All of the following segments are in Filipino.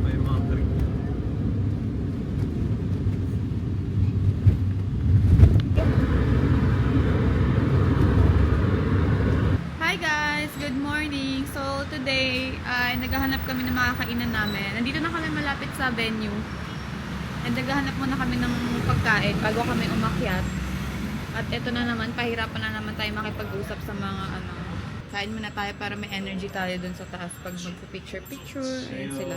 May mga green. Hi guys! Good morning! So today ay naghahanap kami ng mga kainan namin. Nandito na kami malapit sa venue. And naghahanap muna kami ng pagkain bago kami umakyat. At ito na naman, pahirapan na naman tayo makipag-usap sa mga ano. Kain muna tayo para may energy tayo dun sa taas pag magpipicture-picture. Ayun sila.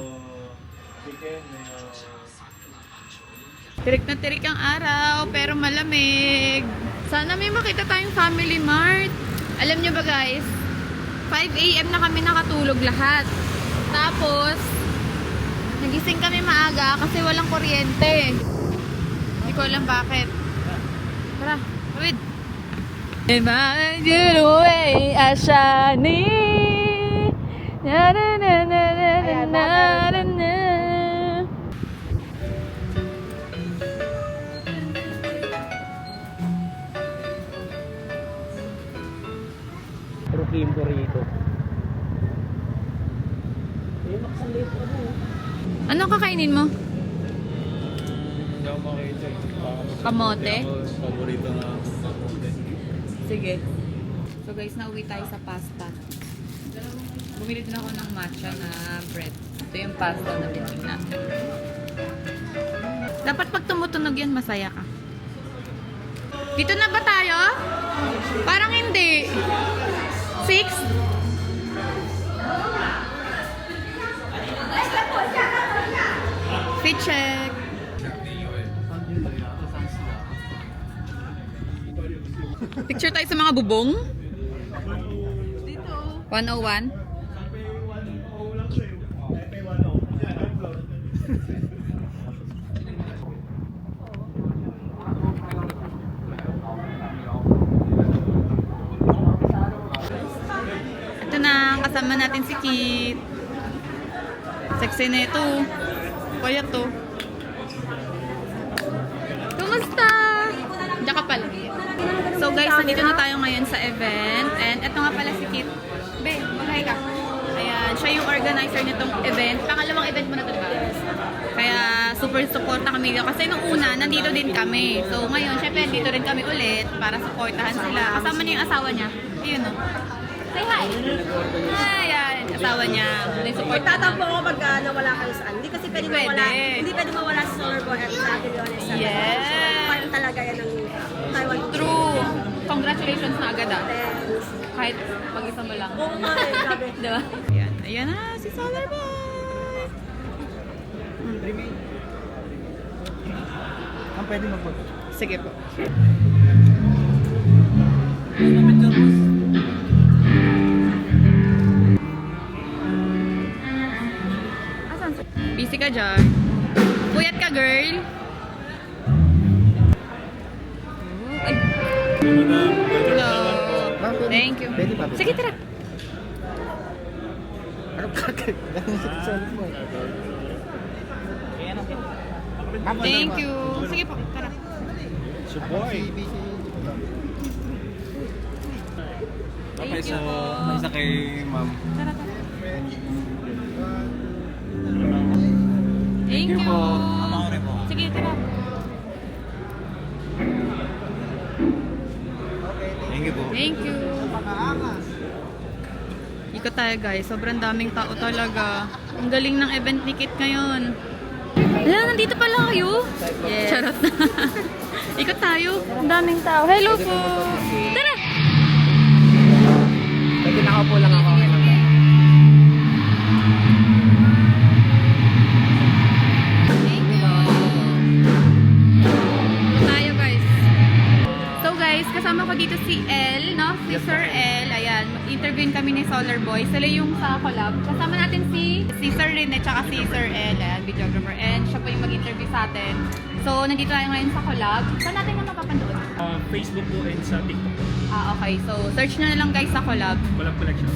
Tirik na tirik ang araw, pero malamig. Sana may makita tayong Family Mart. Alam nyo ba guys, 5 AM na kami nakatulog lahat. Tapos, nagising kami maaga kasi walang kuryente. Hindi ko alam bakit. Tara, kawid. Imagine away, Ashani. Na na na na na na na na. Trukim ko rito. Ano kakainin mo? Hindi ako makita eh. Kamote? Paborito na kamote. Sige. So guys, nauwi tayo sa pasta. Bumili din ako ng matcha na bread. Ito yung pasta na binili natin. Dapat pag tumutunog yan, masaya ka. Dito na ba tayo? Parang hindi. 6? Fit check. Picture tayo sa mga bubong. Dito. 101. Ito na, kasama natin si Kit. Sexy na ito. Kaya to. Kumusta? Diyan ka pala. So guys, nandito na tayo ngayon sa event. And ito nga pala si Kit. Be, mag-hi ka. Ayan, siya yung organizer nitong event. Pangalawang event mo na ito, diba? Kaya super support na kami dito. Kasi nung una, nandito din kami. So ngayon, syempre, dito rin kami ulit para supportahan sila. Kasama niya yung asawa niya. Ayun o. Say hi! Ayan, asawa niya. Support Tatampo ako pag nawala kayo saan. Hindi kasi pwede mawala. Hindi pwede mawala sa Solar Boy at sa Bilyones. Yes! Part talaga yan ng Taiwan. True! Congratulations na agad ah. Thanks. Kahit pag-isa mo lang. Oo nga eh, grabe. Diba? Ayan. Ayan na, si Solar Boy! Ang pwede magpag. Sige po. Asan? Busy ka dyan. Puyat ka, girl. Ay. Hello. Thank you. Pwede ba? Sige, tara. Ano kakit? Ganun sa cellphone mo. Thank you. Sige po, tara. Support. Thank you po. May isa kay ma'am. Tara, tara. Thank you. Sige, tara. Thank you po. Thank you. Ikot tayo guys. Sobrang daming tao talaga. Ang galing ng event ni Kit ngayon. Ayan, nandito pala kayo. Yes. Charot na. Ikot tayo. Ang daming tao. Hello po. Tara. Pwede nakaupo lang ako. Okay lang ba? Thank you. Tayo guys. So guys, kasama ko dito si El, no? Si Sir El. Ayan, interviewin kami ni Solar Boy. Sila yung sa collab. Kasama natin si Sir Rene at si Sir El, ayan, videographer. And siya po yung mag-interview sa atin. So, nandito tayo ngayon sa collab. Saan natin na mapapanood? Facebook po and sa TikTok. Ah, okay. So, search na lang guys sa collab. Walang collection.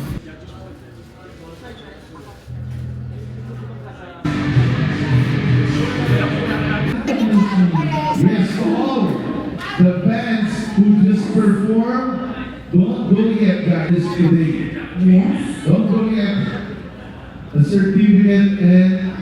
Yes, all the bands who just performed, don't go yet, guys, today. Yes. Don't go yet. The certificate and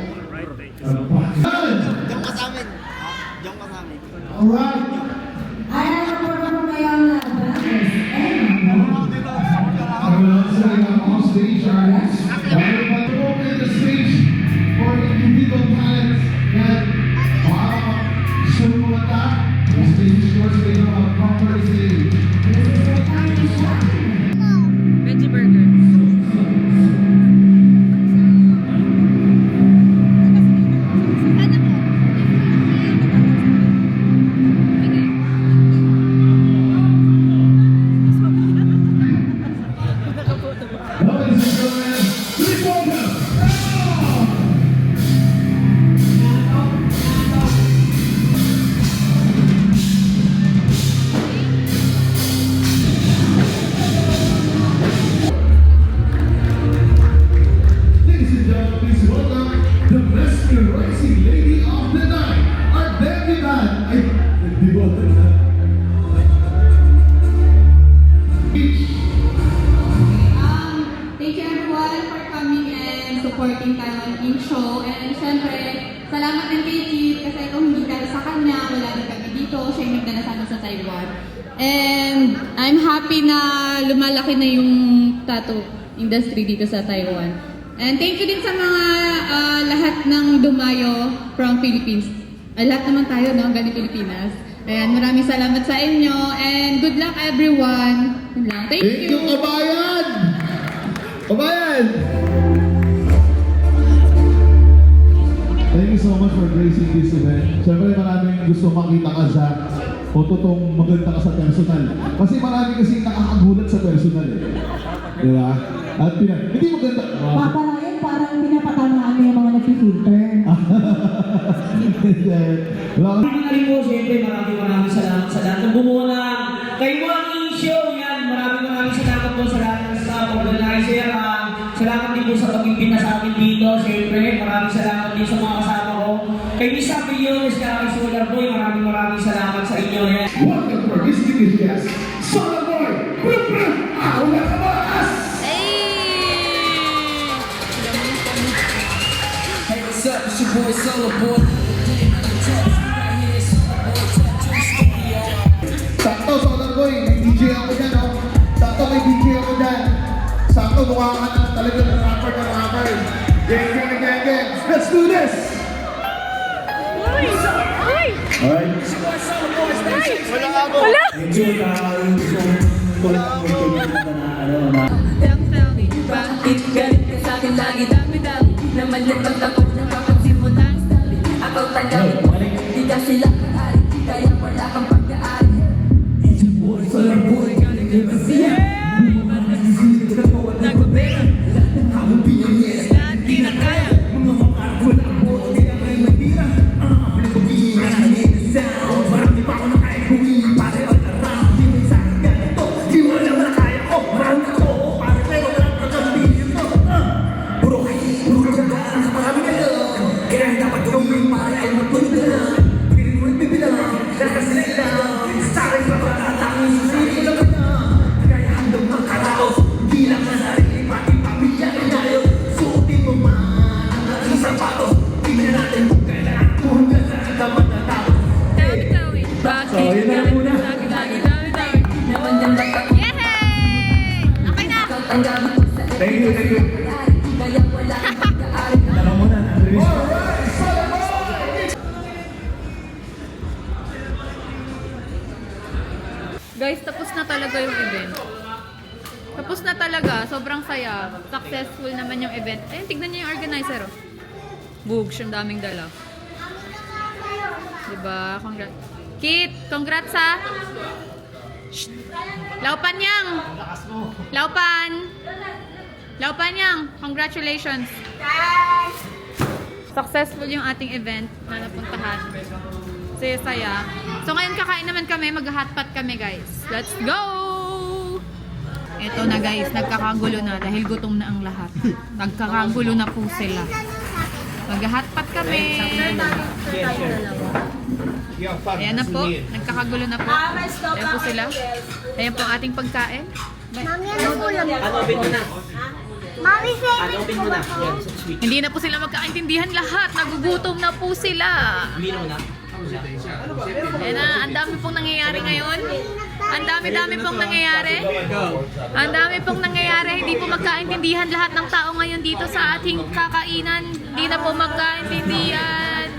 Please welcome. Ladies and gentlemen, please welcome the mesmerizing lady of the night, our debutante. Ay, nagdiboto na. Thank you everyone for coming and supporting Taiwan in show. And syempre, salamat din kay Kit kasi kung hindi dahil sa kanya, wala din kami dito. Siya yung nagdala sa atin sa Taiwan. And I'm happy na lumalaki na yung tattoo industry dito sa Taiwan. And thank you din sa mga lahat ng dumayo from Philippines. Lahat naman tayo, no? Galing Pilipinas. Ayan, maraming salamat sa inyo. And good luck everyone. Yun lang. Thank you. Kabayan! Kabayan! Thank you so much for gracing this event. Siyempre maraming gusto makita ka sa o totoong maganda ka sa personal. Kasi marami kasi nakakagulat sa personal eh. Di ba? At hindi maganda. Paparayan, parang pinapatamaan mo yung mga nag-filter. Maraming rin po, siyempre maraming salamat sa lahat ng bumuo ng Taiwan Show. Yan, maraming salamat po sa lahat ng staff, organizer. Salamat din po sa pag-imbita sa amin dito. Siyempre, maraming salamat din sa mga kasama ko. Kay Miss Apillones, kay Solar Boy, maraming salamat sa inyo. Yan. Welcome for distinguished guest, Solar Boy! Ako na kabas! Hey, what's up? It's your boy Solar Boy. Sakto, Solar Boy, may DJ ako dyan, oh. Sakto, may DJ ako dyan. Sakto, mukha ka na talagang rapper na rapper. Gang. Let's do this! Alright. Bakit galit ka sa'kin lagi dami-dami naman yung pagtakot ng kapansin mo na ako tanggapin di ka sila kahari kaya wala kang pagkaari Solar Boy galing din ba siya nagpapera ako biyayes lahat di na kaya mga makar wala mo kaya may matira pinagpapili na kanina sa marami pa ako na kaya gawin pare o tarang di may sa'kin ganito di mo alam na kaya ko marami ako pare pero wala ka sabihin ito puro ka daan sa marami na lang kaya dapat gawin pare ay magpunod na lang pirin mo ibibilang lakas na ilang sa akin pa patatangin sa sarili ko na kaya handang magkaraos di lang na sarili pati pamilya ay tayo suotin mo man ang aking sapatos tingnan natin kung kailangan ko hanggang sa katapat na tao bakit yun na lang muna. dami naman yung dapat Yay! Okay na! Thank you. kaya wala kang pagkaari Tama mo na. Guys, tapos na talaga yung event. Tapos na talaga. Sobrang saya. Successful naman yung event. Ayun, tignan niyo yung organizer, oh. Bugs, yung daming dala. Diba? Congrats. Kit, congrats ha! Shh! Laupan yang! Laupan! Laupan yang! Congratulations! Successful yung ating event na napuntahan. Saya-saya. So ngayon kakain naman kami, mag-hotpot kami guys. Let's go! Ito na guys, nagkakagulo na dahil gutom na ang lahat. Nagkakagulo na po sila. Mag-hotpot kami. Ayan na po, nagkakagulo na po. Ayan po sila. Ayan po ang ating pagkain. Mami, ano po lang? Open mo na. Mami, favorite Open ko mo ba na. to? Yan, sa switch. Hindi na po sila magkaintindihan lahat. Nagugutom na po sila. Mino na. Ayan na, ang dami pong nangyayari ngayon. Ang dami-dami pong nangyayari. Ang dami pong nangyayari. Hindi po magkaintindihan lahat ng tao ngayon dito sa ating kakainan. Hindi na po magkaintindihan.